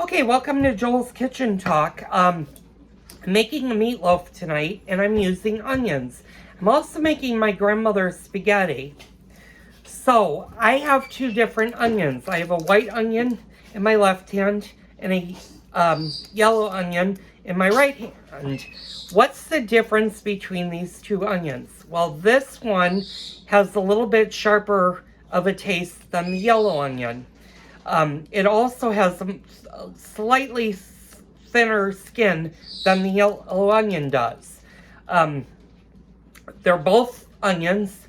Okay, welcome to Joel's Kitchen Talk. I'm making a meatloaf tonight, and I'm using onions. I'm also making my grandmother's spaghetti. So, I have two different onions. I have a white onion in my left hand and a yellow onion in my right hand. What's the difference between these two onions? Well, this one has a little bit sharper of a taste than the yellow onion. It also has a slightly thinner skin than the yellow onion does. They're both onions,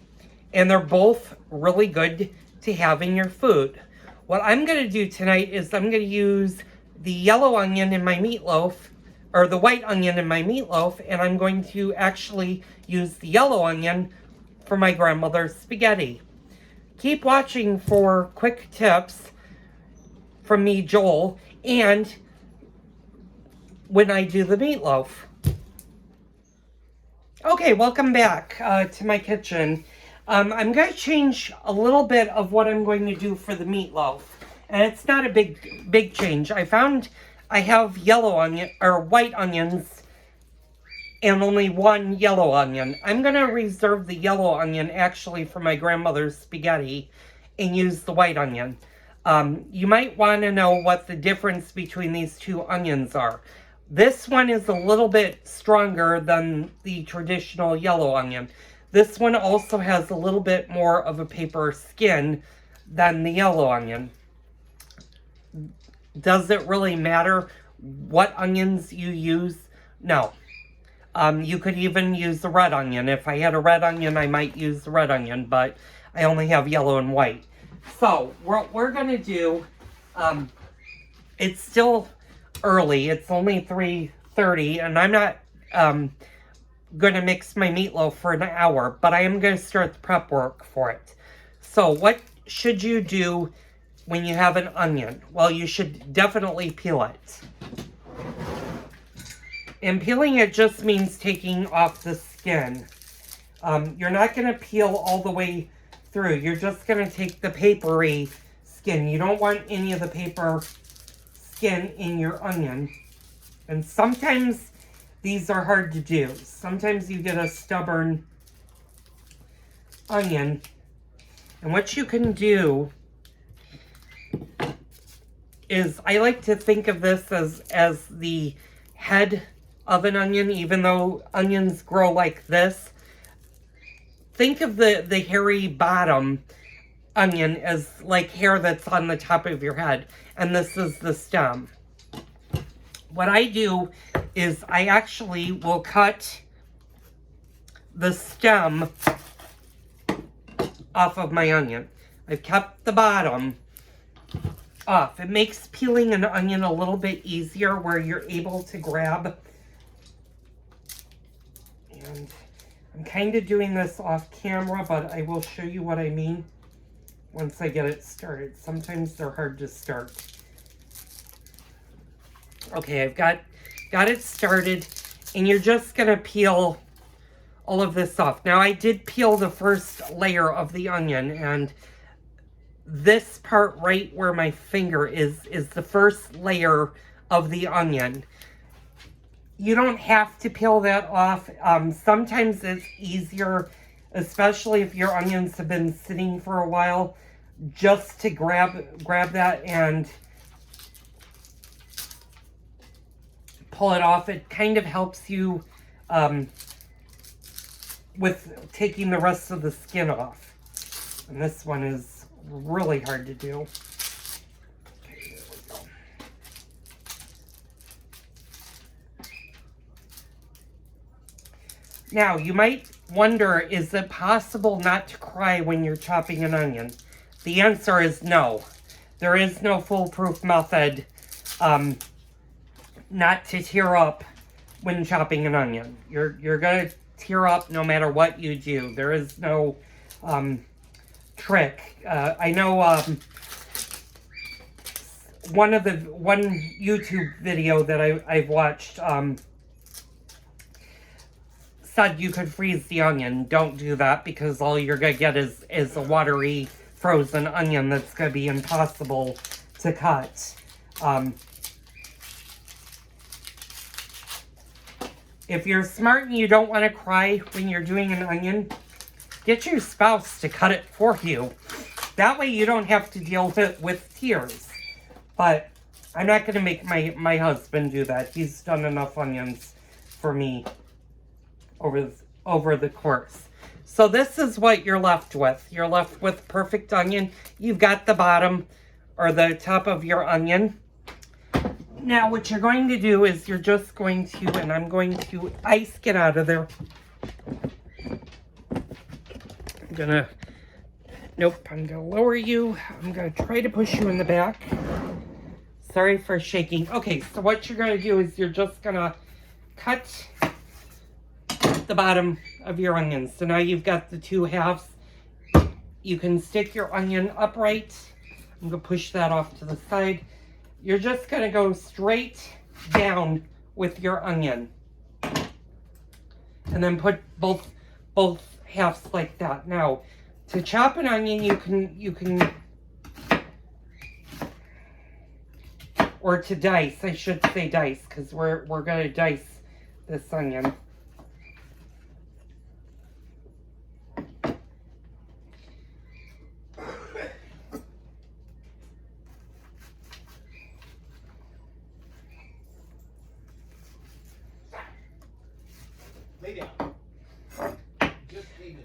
and they're both really good to have in your food. What I'm going to do tonight is I'm going to use the yellow onion in my meatloaf, or the white onion in my meatloaf, and I'm going to actually use the yellow onion for my grandmother's spaghetti. Keep watching for quick tips from me, Joel, and when I do the meatloaf. Okay, welcome back to my kitchen. I'm going to change a little bit of what I'm going to do for the meatloaf. And it's not a big change. I found I have yellow onion or white onions and only one yellow onion. I'm going to reserve the yellow onion actually for my grandmother's spaghetti and use the white onion. You might want to know what the difference between these two onions are. This one is a little bit stronger than the traditional yellow onion. This one also has a little bit more of a paper skin than the yellow onion. Does it really matter what onions you use? No. You could even use the red onion. If I had a red onion, I might use the red onion, but I only have yellow and white. So, what we're going to do, it's still early. It's only 3:30, and I'm not going to mix my meatloaf for an hour, but I am going to start the prep work for it. So, what should you do when you have an onion? Well, you should definitely peel it. And peeling it just means taking off the skin. You're not going to peel all the way through. You're just going to take the papery skin. You don't want any of the paper skin in your onion. And sometimes these are hard to do. Sometimes you get a stubborn onion. And what you can do is, I like to think of this as the head of an onion, even though onions grow like this. Think of the hairy bottom onion as like hair that's on the top of your head. And this is the stem. What I do is I actually will cut the stem off of my onion. I've kept the bottom off. It makes peeling an onion a little bit easier where you're able to grab. And I'm kind of doing this off camera, but I will show you what I mean once I get it started. Sometimes they're hard to start. Okay, I've got it started, and you're just going to peel all of this off. Now, I did peel the first layer of the onion, and this part right where my finger is the first layer of the onion. You don't have to peel that off. Sometimes it's easier, especially if your onions have been sitting for a while, just to grab that and pull it off. It kind of helps you with taking the rest of the skin off. And this one is really hard to do. Okay, there we go. Now, you might wonder, is it possible not to cry when you're chopping an onion? The answer is no. There is no foolproof method not to tear up when chopping an onion. You're going to tear up no matter what you do. There is no trick. I know one YouTube video that I've watched said you could freeze the onion. Don't do that, because all you're going to get is a watery, frozen onion that's going to be impossible to cut. If you're smart and you don't want to cry when you're doing an onion, get your spouse to cut it for you. That way you don't have to deal with tears. But I'm not going to make my husband do that. He's done enough onions for me over the course. So this is what you're left with. You're left with perfect onion. You've got the bottom or the top of your onion. Now what you're going to do is you're just going to, and I'm going to ice get out of there. I'm gonna lower you. I'm gonna try to push you in the back. Sorry for shaking. Okay, so what you're gonna do is you're just gonna cut the bottom of your onions. So now you've got the two halves. You can stick your onion upright. I'm gonna push that off to the side. You're just gonna go straight down with your onion. And then put both halves like that. Now, to chop an onion, you can or to dice, I should say dice, because we're gonna dice this onion.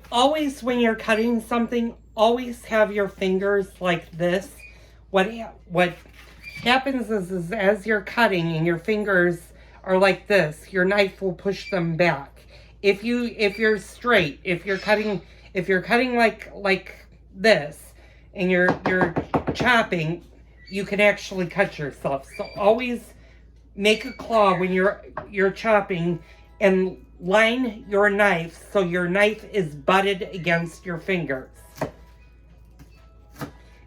Always when you're cutting something, always have your fingers like this. What happens is as you're cutting and your fingers are like this, your knife will push them back. If you're straight, if you're cutting like this and you're chopping, you can actually cut yourself. So always make a claw when you're chopping and line your knife so your knife is butted against your fingers.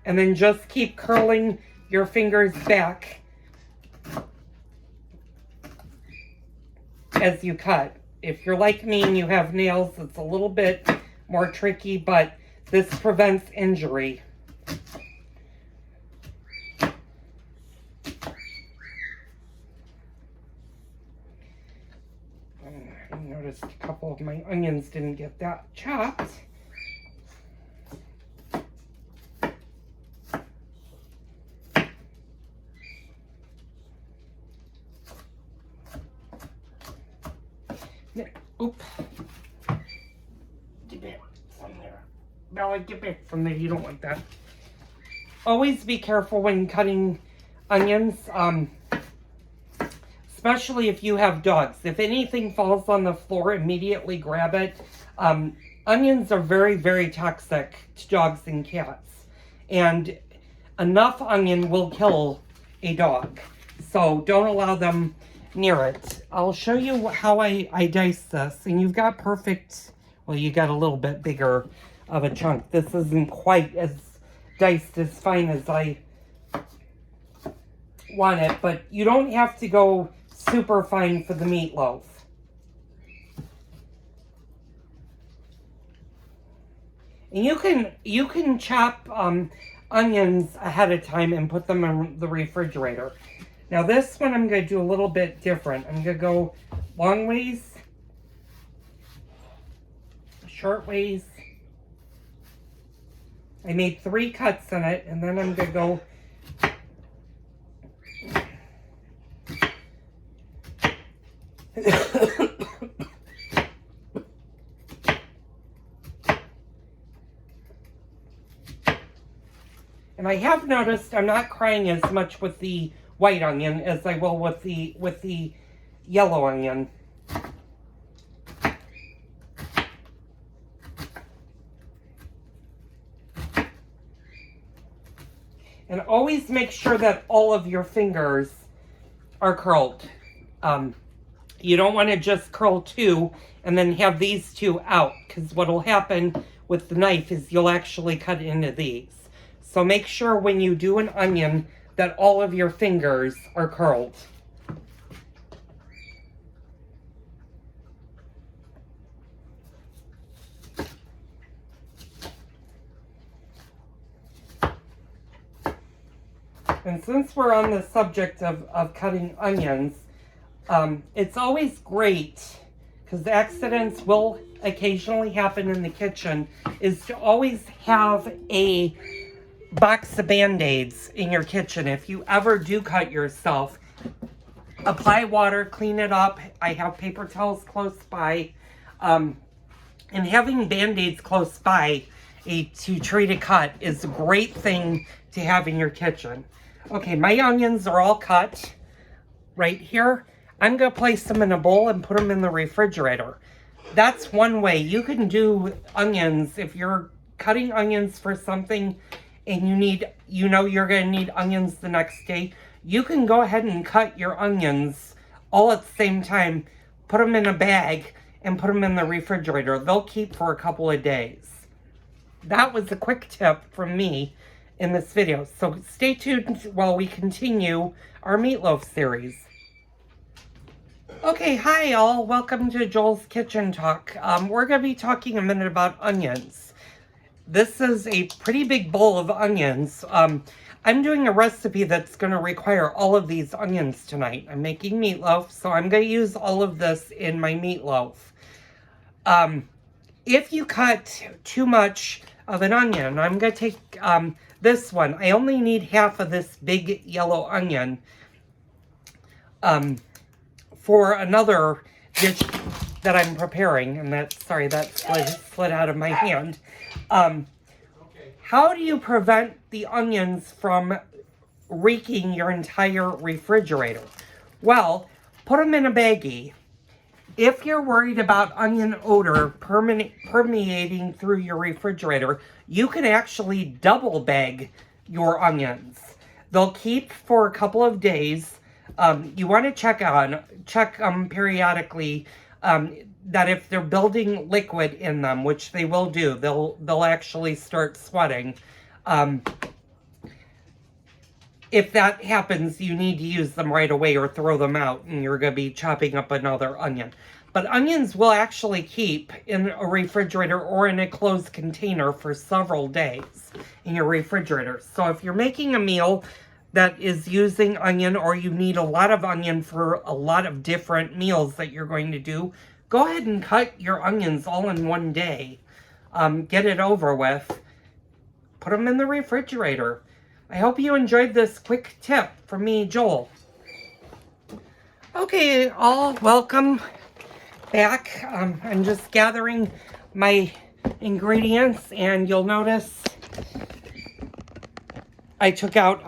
And then just keep curling your fingers back as you cut. If you're like me and you have nails, it's a little bit more tricky, but this prevents injury. I noticed a couple of my onions didn't get that chopped. Oop. Get back from there. Bella, get back from there. You don't want that. Always be careful when cutting onions. Especially if you have dogs. If anything falls on the floor, immediately grab it. Onions are very, very toxic to dogs and cats. And enough onion will kill a dog. So don't allow them near it. I'll show you how I dice this. And you've got perfect, well, you got a little bit bigger of a chunk. This isn't quite as diced as fine as I want it. But you don't have to go super fine for the meatloaf. And you can chop onions ahead of time and put them in the refrigerator. Now this one I'm going to do a little bit different. I'm going to go long ways, short ways. I made 3 cuts in it, and then I'm going to go and I have noticed I'm not crying as much with the white onion as I will with the yellow onion. And always make sure that all of your fingers are curled. You don't want to just curl 2 and then have these 2 out, because what will happen with the knife is you'll actually cut into these. So make sure when you do an onion that all of your fingers are curled. And since we're on the subject of cutting onions, it's always great because accidents will occasionally happen in the kitchen, is to always have a box of Band-Aids in your kitchen. If you ever do cut yourself, apply water, clean it up. I have paper towels close by. And having Band-Aids close by to treat a cut is a great thing to have in your kitchen. Okay, my onions are all cut right here. I'm going to place them in a bowl and put them in the refrigerator. That's one way. You can do onions if you're cutting onions for something and you know you're going to need onions the next day. You can go ahead and cut your onions all at the same time, put them in a bag, and put them in the refrigerator. They'll keep for a couple of days. That was a quick tip from me in this video. So stay tuned while we continue our meatloaf series. Okay, hi all. Welcome to Joel's Kitchen Talk. We're going to be talking a minute about onions. This is a pretty big bowl of onions. I'm doing a recipe that's going to require all of these onions tonight. I'm making meatloaf, so I'm going to use all of this in my meatloaf. If you cut too much of an onion, I'm going to take this one. I only need half of this big yellow onion for another dish that I'm preparing. And that slid out of my hand. How do you prevent the onions from reeking your entire refrigerator? Well, put them in a baggie. If you're worried about onion odor permeating through your refrigerator, you can actually double bag your onions. They'll keep for a couple of days. You want to check periodically that if they're building liquid in them, which they will do, they'll actually start sweating. If that happens, you need to use them right away or throw them out, and you're going to be chopping up another onion. But onions will actually keep in a refrigerator or in a closed container for several days in your refrigerator. So if you're making a meal that is using onion, or you need a lot of onion for a lot of different meals that you're going to do, go ahead and cut your onions all in one day. Get it over with. Put them in the refrigerator. I hope you enjoyed this quick tip from me, Joel. Okay, all, welcome back. I'm just gathering my ingredients, and you'll notice I took out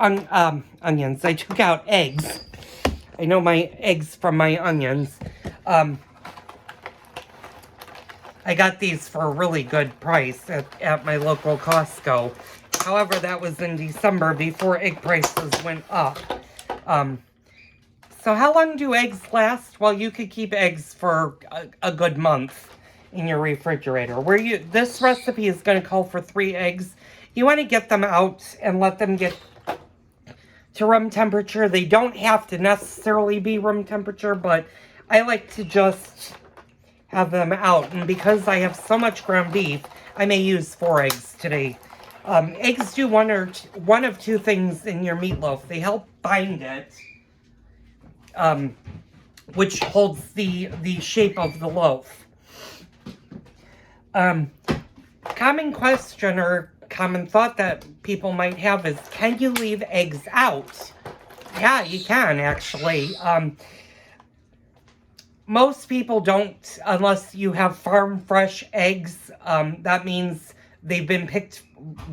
onions. I took out eggs. I know my eggs from my onions. I got these for a really good price at my local Costco. However, that was in December before egg prices went up. So how long do eggs last? Well, you could keep eggs for a good month in your refrigerator. This recipe is going to call for 3 eggs. You want to get them out and let them get to room temperature. They don't have to necessarily be room temperature, but I like to just have them out. And because I have so much ground beef, I may use 4 eggs today. Eggs do one of two things in your meatloaf. They help bind it, which holds the shape of the loaf. Common question or common thought that people might have is, can you leave eggs out? Yeah, you can actually. Most people don't, unless you have farm fresh eggs. That means they've been picked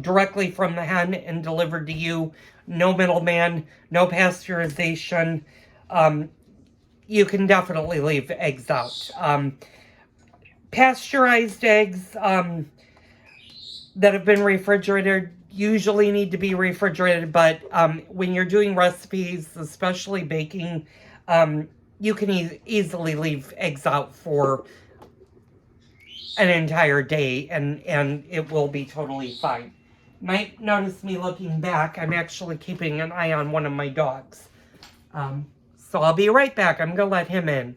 directly from the hen and delivered to you. No middleman, no pasteurization. You can definitely leave eggs out. Pasteurized eggs that have been refrigerated usually need to be refrigerated, but when you're doing recipes, especially baking, you can easily leave eggs out for an entire day, and it will be totally fine. Might notice me looking back. I'm actually keeping an eye on one of my dogs. So I'll be right back. I'm going to let him in.